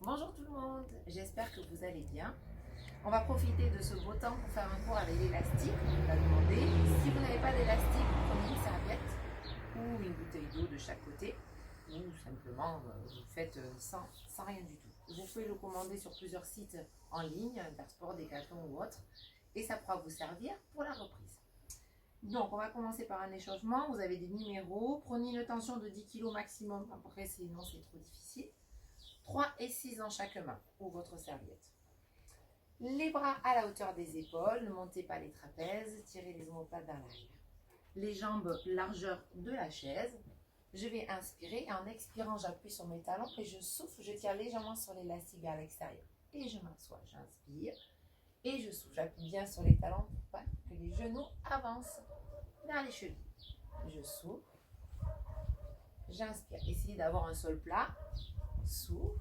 Bonjour tout le monde, j'espère que vous allez bien. On va profiter de ce beau temps pour faire un cours avec l'élastique, on vous l'a demandé. Si vous n'avez pas d'élastique, prenez une serviette ou une bouteille d'eau de chaque côté, ou simplement vous faites sans rien du tout. Vous pouvez le commander sur plusieurs sites en ligne, Intersport, Decathlon ou autre, et ça pourra vous servir pour la reprise. Donc on va commencer par un échauffement, vous avez des numéros, prenez une tension de 10 kg maximum, après sinon c'est trop difficile. 3 et 6 dans chaque main ou votre serviette. Les bras à la hauteur des épaules, ne montez pas les trapèzes, tirez les omoplates vers l'arrière. Les jambes largeur de la chaise. Je vais inspirer et en expirant, j'appuie sur mes talons et je souffle, je tire légèrement sur l'élastique vers l'extérieur. Et je m'assois, j'inspire et je souffle. J'appuie bien sur les talons pour pas que les genoux avancent vers les chevilles. Je souffle, j'inspire. Essayez d'avoir un sol plat. Souffle,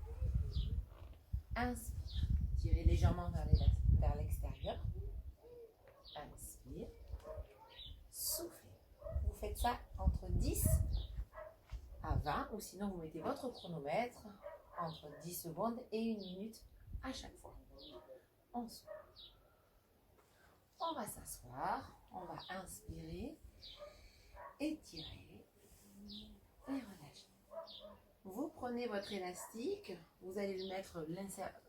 inspire, tirez légèrement vers l'extérieur, inspire, soufflez. Vous faites ça entre 10 à 20 ou sinon vous mettez votre chronomètre entre 10 secondes et 1 minute à chaque fois. On souffle. On va s'asseoir, on va inspirer, étirer et relâcher. Vous prenez votre élastique, vous allez le mettre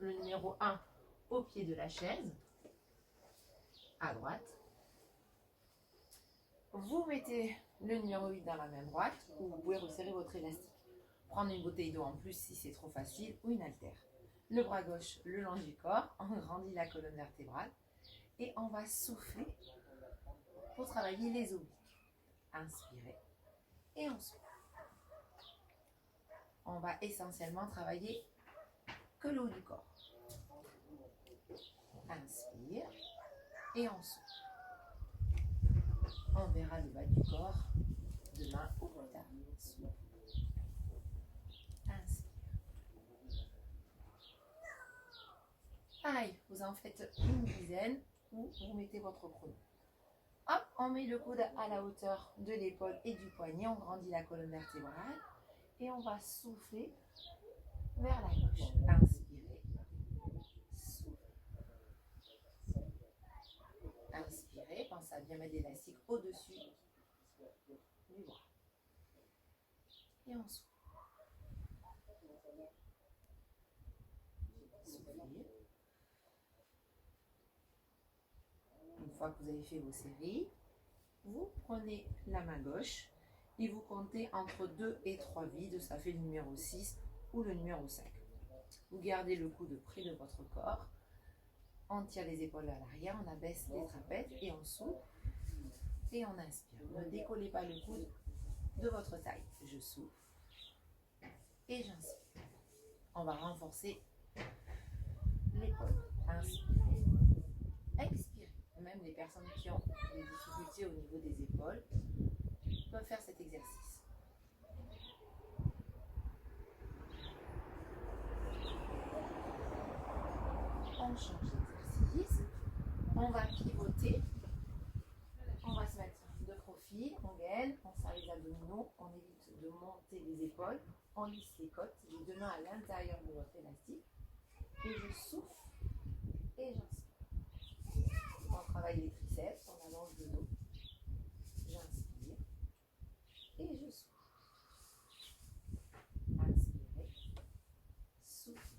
le numéro 1 au pied de la chaise, à droite. Vous mettez le numéro 8 dans la main droite, ou vous pouvez resserrer votre élastique. Prendre une bouteille d'eau en plus si c'est trop facile, ou une haltère. Le bras gauche le long du corps, on grandit la colonne vertébrale, et on va souffler pour travailler les obliques. Inspirez, et on souffle. On va essentiellement travailler que le haut du corps. Inspire et on souffle. On verra le bas du corps demain ou plus tard. Souffle. Inspire. Pareil, vous en faites une dizaine ou vous mettez votre chrono. Hop, on met le coude à la hauteur de l'épaule et du poignet, on grandit la colonne vertébrale et on va souffler vers la gauche. Inspirez. Inspirez, pensez à bien mettre l'élastique au-dessus du bras. Et on souffle. Soufflez. Une fois que vous avez fait vos séries, vous prenez la main gauche et vous comptez entre 2 et 3 vides, ça fait le numéro 6 ou le numéro 5. Vous gardez le coude près de votre corps. On tire les épaules à l'arrière, on abaisse les trapèzes et on souffle et on inspire. Ne décollez pas le coude de votre taille. Je souffle et j'inspire. On va renforcer l'épaule. Inspirez, expirez. Même les personnes qui ont des difficultés au niveau des épaules peuvent faire cet exercice. On change d'exercice. On va pivoter. On va se mettre de profil, on gaine, on serre les abdominaux, on évite de monter les épaules, on lisse les côtes, les deux mains à l'intérieur de votre élastique. Et je souffle et j'inspire. On travaille les triceps, on allonge le dos. J'inspire et je souffle. Inspirez, soufflez.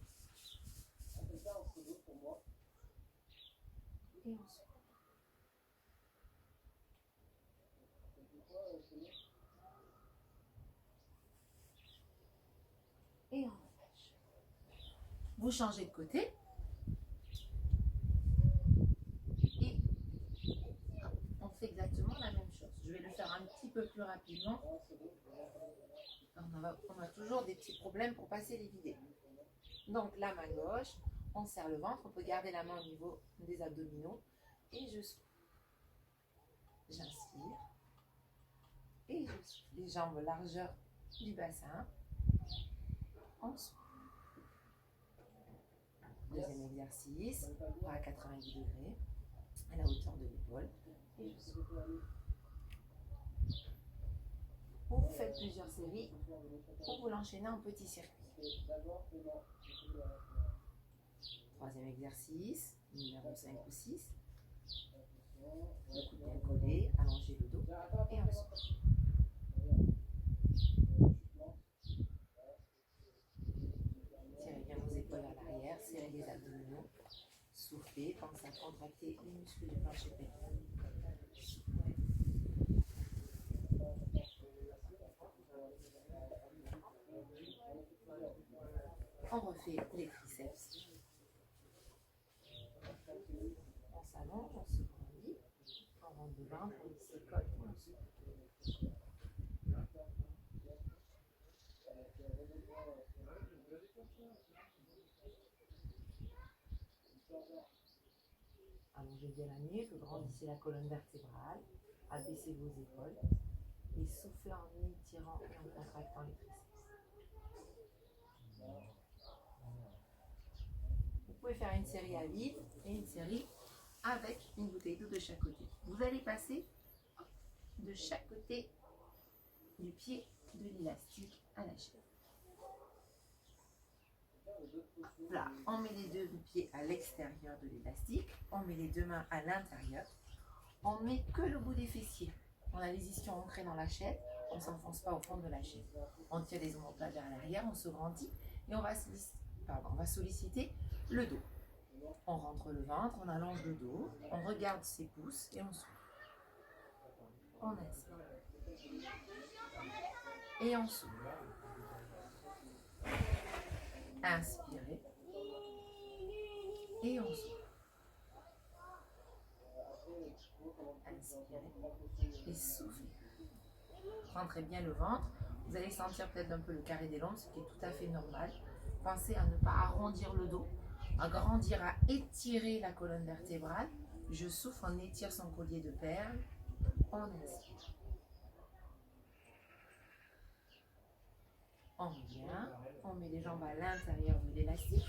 On fait ça en solo pour moi. Et on souffle. Et on relâche. Vous changez de côté. Et on fait exactement la même chose. Je vais le faire un petit peu plus rapidement. On a toujours des petits problèmes pour passer les vidéos. Donc la main gauche, on serre le ventre, on peut garder la main au niveau des abdominaux. Et je souffle. J'inspire. Et je souffle. Les jambes largeur du bassin. On souffle. Deuxième exercice, bras à 90 degrés, à la hauteur de l'épaule. Et je souffle. ou vous faites plusieurs séries, ou vous l'enchaînez en petits circuits. Troisième exercice, numéro 5 ou 6. Le coude bien collé, allongez le dos et on souffle. Tirez bien vos épaules à l'arrière, serrez les abdominaux, soufflez, pensez à contracter les muscles du plancher pélvien. On refait les triceps. On s'allonge, on se grandit, on rentre le ventre, on lisse les côtes et on souffle. Allongez bien la nuque, grandissez la colonne vertébrale, abaissez vos épaules et soufflez en étirant et en contractant les triceps. Vous pouvez faire une série à vide et une série avec une bouteille d'eau de chaque côté. Vous allez passer de chaque côté du pied de l'élastique à la chaise. Là, on met les deux pieds à l'extérieur de l'élastique, on met les deux mains à l'intérieur, on met que le bout des fessiers. On a les ischions ancrés dans la chaise, on ne s'enfonce pas au fond de la chaise. On tire les omoplates vers l'arrière, on se grandit et on va solliciter le dos. On rentre le ventre, on allonge le dos, on regarde ses pouces et on souffle. On inspire. Et on souffle. Inspirez. Et on souffle. Inspirez. Et soufflez. Rentrez bien le ventre. Vous allez sentir peut-être un peu le carré des lombes, ce qui est tout à fait normal. Pensez à ne pas arrondir le dos, à grandir, à étirer la colonne vertébrale. Je souffle, on étire son collier de perles. On inspire. On revient, on met les jambes à l'intérieur de l'élastique.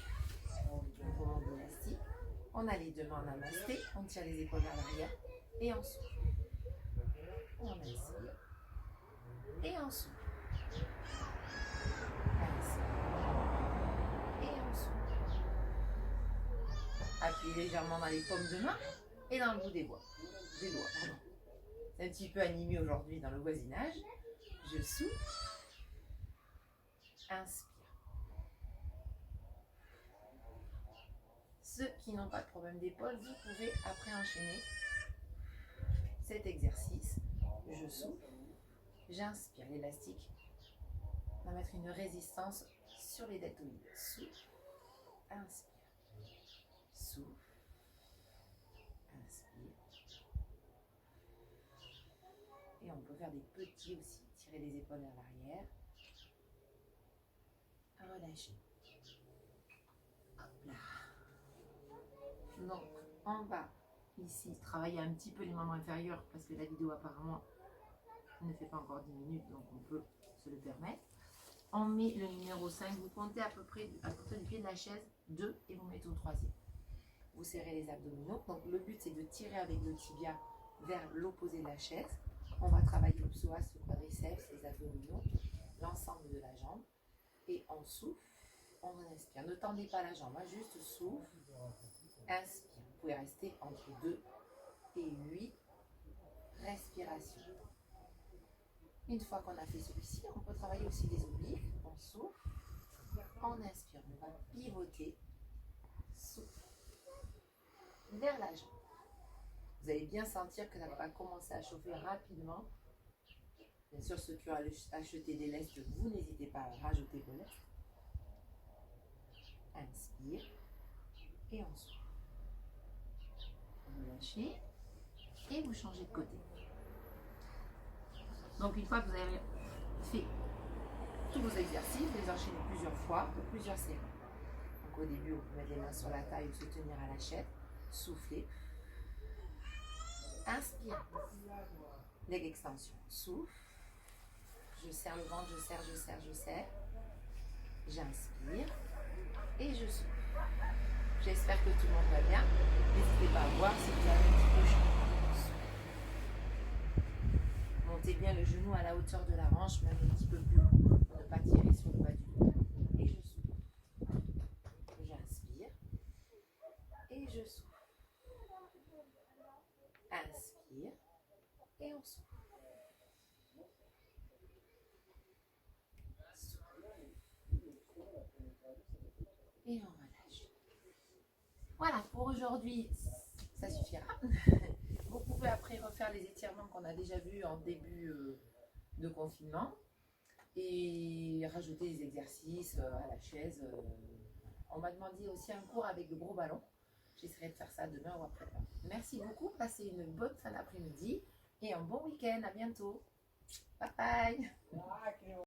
On remonte l'élastique. On a les deux mains en namasté, on tire les épaules vers l'arrière et on souffle. On inspire. Et on souffle. Inspire. Et on souffle. Appuyez légèrement dans les paumes de main et dans le bout des doigts. C'est un petit peu animé aujourd'hui dans le voisinage. Je souffle. Inspire. Ceux qui n'ont pas de problème d'épaule, vous pouvez après enchaîner cet exercice. Je souffle. J'inspire l'élastique. On va mettre une résistance sur les deltoïdes. Souffle. Inspire. Souffle. Inspire. Et on peut faire des petits aussi. Tirer les épaules vers l'arrière. Relâchez. Hop là. Donc, on va ici travailler un petit peu les membres inférieurs parce que la vidéo apparemment ne fait pas encore 10 minutes, donc on peut se le permettre. On met le numéro 5, vous comptez à peu près du pied de la chaise 2 et vous mettez au troisième. Vous serrez les abdominaux. Donc le but c'est de tirer avec le tibia vers l'opposé de la chaise. On va travailler le psoas, le quadriceps, les abdominaux, l'ensemble de la jambe. Et on souffle, on inspire. Ne tendez pas la jambe, juste souffle, inspire. Vous pouvez rester entre 2 et 8 respirations. Une fois qu'on a fait celui-ci, on peut travailler aussi les obliques. On souffle, on inspire. On va pivoter, souffle, vers la jambe. Vous allez bien sentir que ça va commencer à chauffer rapidement. Bien sûr, ceux qui ont acheté des lestes, vous n'hésitez pas à rajouter vos lestes. Inspire et on souffle. Vous lâchez et vous changez de côté. Donc une fois que vous avez fait tous vos exercices, vous les enchaînez plusieurs fois ou plusieurs séries. Donc au début, vous pouvez mettre les mains sur la taille ou se tenir à la chaise. Soufflez. Inspire. Leg extension. Souffle. Je serre le ventre, je serre, je serre, je serre. J'inspire et je souffle. J'espère que tout le monde va bien. N'hésitez pas à voir si vous avez un petit peu changé. Montez bien le genou à la hauteur de la hanche, même un petit peu plus haut, pour ne pas tirer sur le bas du dos. Et je souffle. J'inspire. Et je souffle. Inspire. Et on souffle. Et on relâche. Voilà, pour aujourd'hui, ça suffira. Vous pouvez après refaire les étirements qu'on a déjà vus en début de confinement et rajouter des exercices à la chaise. On m'a demandé aussi un cours avec le gros ballon. J'essaierai de faire ça demain ou après-demain. Merci beaucoup, passez une bonne fin d'après-midi et un bon week-end. À bientôt. Bye bye.